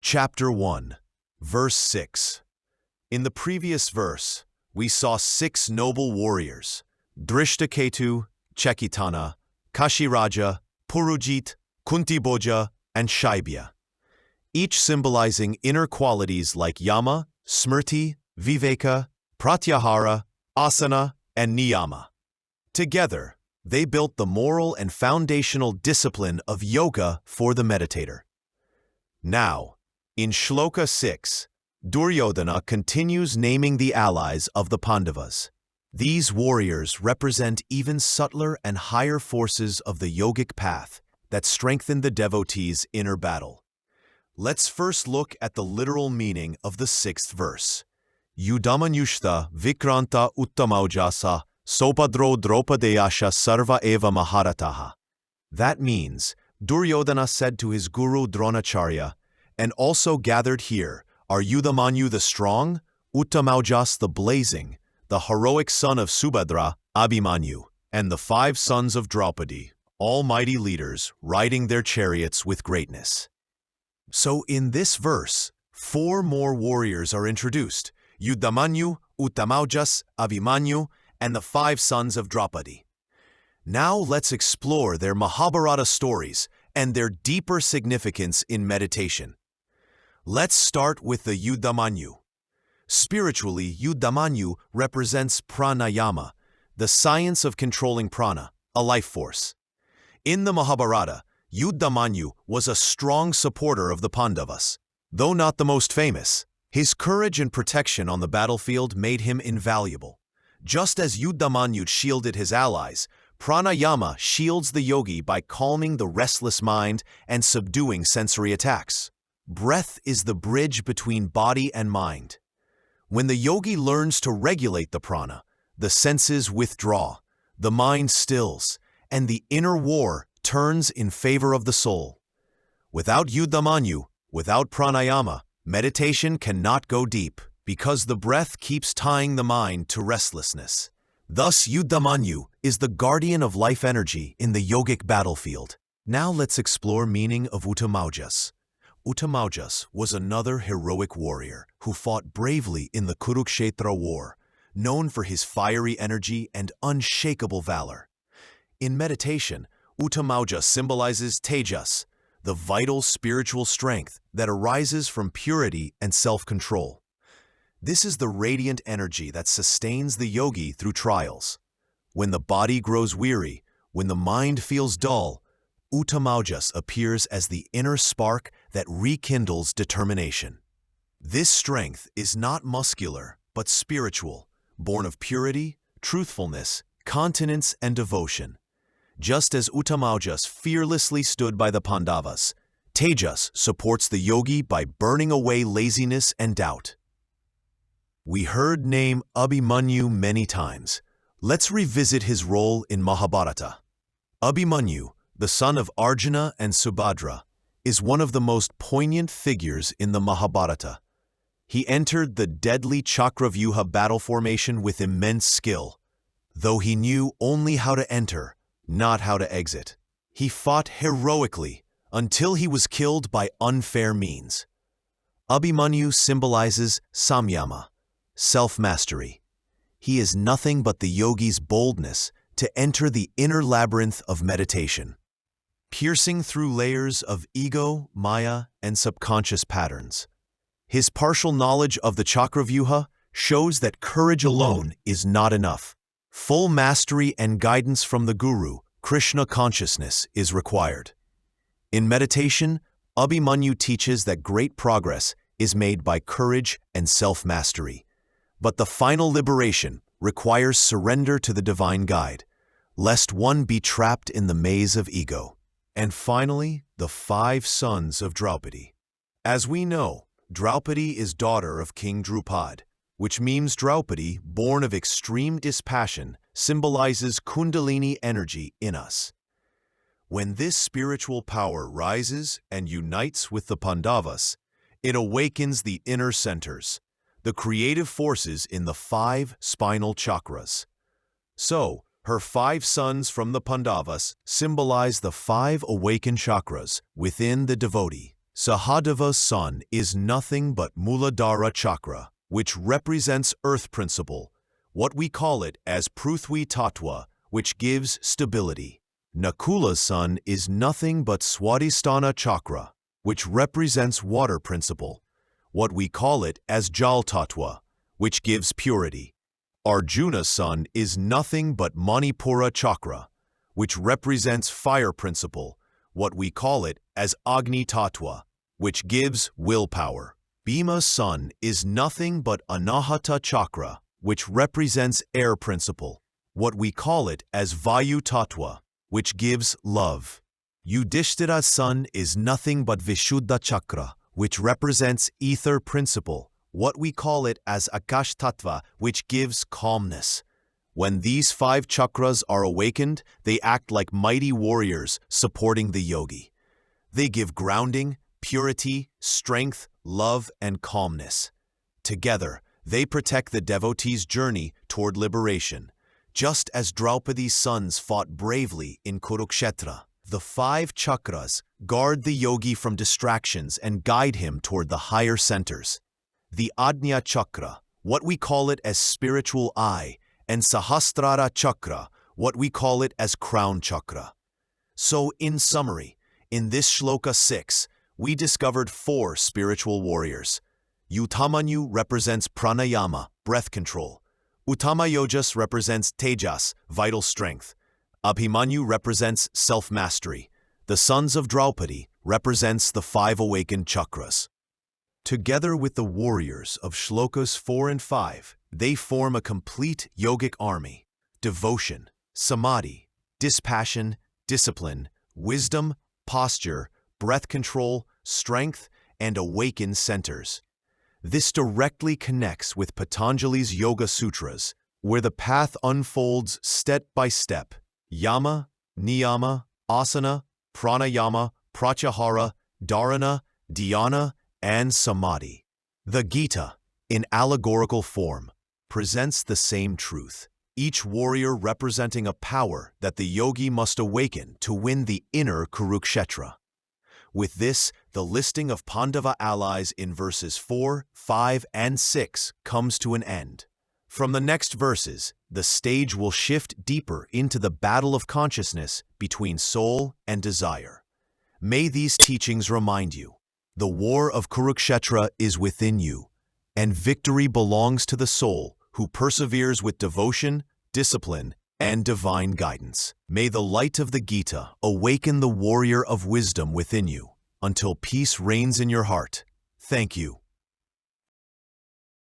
Chapter 1, Verse 6. In the previous verse, we saw 6 noble warriors, Drishtaketu, Chekitana, Kashiraja, Purujit, Kuntibhoja, and Shaibya, each symbolizing inner qualities like Yama, Smrti, Viveka, Pratyahara, Asana, and Niyama. Together, they built the moral and foundational discipline of yoga for the meditator. Now, in Shloka 6, Duryodhana continues naming the allies of the Pandavas. These warriors represent even subtler and higher forces of the yogic path that strengthen the devotee's inner battle. Let's first look at the literal meaning of the 6th verse. Yudhamanyu Vikranta Uttamaujas Sopadro Draupadeyasha Sarva Eva Maharataha. That means, Duryodhana said to his guru Dronacharya, and also gathered here are Yudhamanyu the strong, Uttamaujas the blazing, the heroic son of Subhadra, Abhimanyu, and the 5 sons of Draupadi, all mighty leaders riding their chariots with greatness. So in this verse, 4 more warriors are introduced, Yudhamanyu, Uttamaujas, Abhimanyu, and the 5 sons of Draupadi. Now let's explore their Mahabharata stories and their deeper significance in meditation. Let's start with the Yudhamanyu. Spiritually, Yudhamanyu represents pranayama, the science of controlling prana, a life force. In the Mahabharata, Yudhamanyu was a strong supporter of the Pandavas. Though not the most famous, his courage and protection on the battlefield made him invaluable. Just as Yudhamanyu shielded his allies, pranayama shields the yogi by calming the restless mind and subduing sensory attacks. Breath is the bridge between body and mind. When the yogi learns to regulate the prana, the senses withdraw, the mind stills, and the inner war turns in favor of the soul. Without Yudhamanyu, without pranayama, meditation cannot go deep, because the breath keeps tying the mind to restlessness. Thus, Yudhamanyu is the guardian of life energy in the yogic battlefield. Now let's explore meaning of Uttamaujas. Uttamaujas was another heroic warrior who fought bravely in the Kurukshetra war, known for his fiery energy and unshakable valor. In meditation, Uttamaujas symbolizes Tejas, the vital spiritual strength that arises from purity and self-control. This is the radiant energy that sustains the yogi through trials. When the body grows weary, when the mind feels dull, Uttamaujas appears as the inner spark that rekindles determination. This strength is not muscular, but spiritual, born of purity, truthfulness, continence, and devotion. Just as Uttamaujas fearlessly stood by the Pandavas, Tejas supports the yogi by burning away laziness and doubt. We heard name Abhimanyu many times. Let's revisit his role in Mahabharata. Abhimanyu, the son of Arjuna and Subhadra, is one of the most poignant figures in the Mahabharata. He entered the deadly Chakravyuha battle formation with immense skill. Though he knew only how to enter, not how to exit, he fought heroically until he was killed by unfair means. Abhimanyu symbolizes samyama, self-mastery. He is nothing but the yogi's boldness to enter the inner labyrinth of meditation, piercing through layers of ego, maya, and subconscious patterns. His partial knowledge of the Chakravyuha shows that courage alone is not enough. Full mastery and guidance from the Guru, Krishna consciousness, is required. In meditation, Abhimanyu teaches that great progress is made by courage and self-mastery. But the final liberation requires surrender to the divine guide, lest one be trapped in the maze of ego. And finally, the 5 sons of Draupadi. As we know, Draupadi is daughter of King Draupadi, which means Draupadi, born of extreme dispassion, symbolizes Kundalini energy in us. When this spiritual power rises and unites with the Pandavas, it awakens the inner centers, the creative forces in the 5 spinal chakras. So, her 5 sons from the Pandavas symbolize the 5 awakened chakras within the devotee. Sahadeva sun is nothing but Muladhara chakra, which represents earth principle. What we call it as Prithvi Tattva, which gives stability. Nakula's sun is nothing but Swadhisthana chakra, which represents water principle. What we call it as Jal Tattva, which gives purity. Arjuna's sun is nothing but Manipura chakra, which represents fire principle. What we call it as Agni Tattva, which gives willpower. Bhima's sun is nothing but Anahata chakra, which represents air principle. What we call it as Vayu Tattva, which gives love. Yudhishthira's sun is nothing but Vishuddha chakra, which represents ether principle. What we call it as Akash Tattva, which gives calmness. When these 5 chakras are awakened, they act like mighty warriors supporting the yogi. They give grounding, purity, strength, love, and calmness. Together, they protect the devotee's journey toward liberation. Just as Draupadi's sons fought bravely in Kurukshetra, the 5 chakras guard the yogi from distractions and guide him toward the higher centers. The Ajna chakra, what we call it as spiritual eye, and Sahasrara chakra, what we call it as crown chakra. So, in summary, in this Shloka 6, we discovered 4 spiritual warriors. Yudhamanyu represents pranayama, breath control. Uttamaujas represents tejas, vital strength. Abhimanyu represents self-mastery. The sons of Draupadi represents the 5 awakened chakras. Together with the warriors of Shlokas 4 and 5, they form a complete yogic army. Devotion, samadhi, dispassion, discipline, wisdom, posture, breath control, strength, and awakened centers. This directly connects with Patanjali's Yoga Sutras, where the path unfolds step by step. Yama, niyama, asana, pranayama, pratyahara, dharana, dhyana, and samadhi. The Gita, in allegorical form, presents the same truth, each warrior representing a power that the yogi must awaken to win the inner Kurukshetra. With this, the listing of Pandava allies in verses 4, 5, and 6 comes to an end. From the next verses, the stage will shift deeper into the battle of consciousness between soul and desire. May these teachings remind you, the war of Kurukshetra is within you, and victory belongs to the soul who perseveres with devotion, discipline, and divine guidance. May the light of the Gita awaken the warrior of wisdom within you until peace reigns in your heart. Thank you.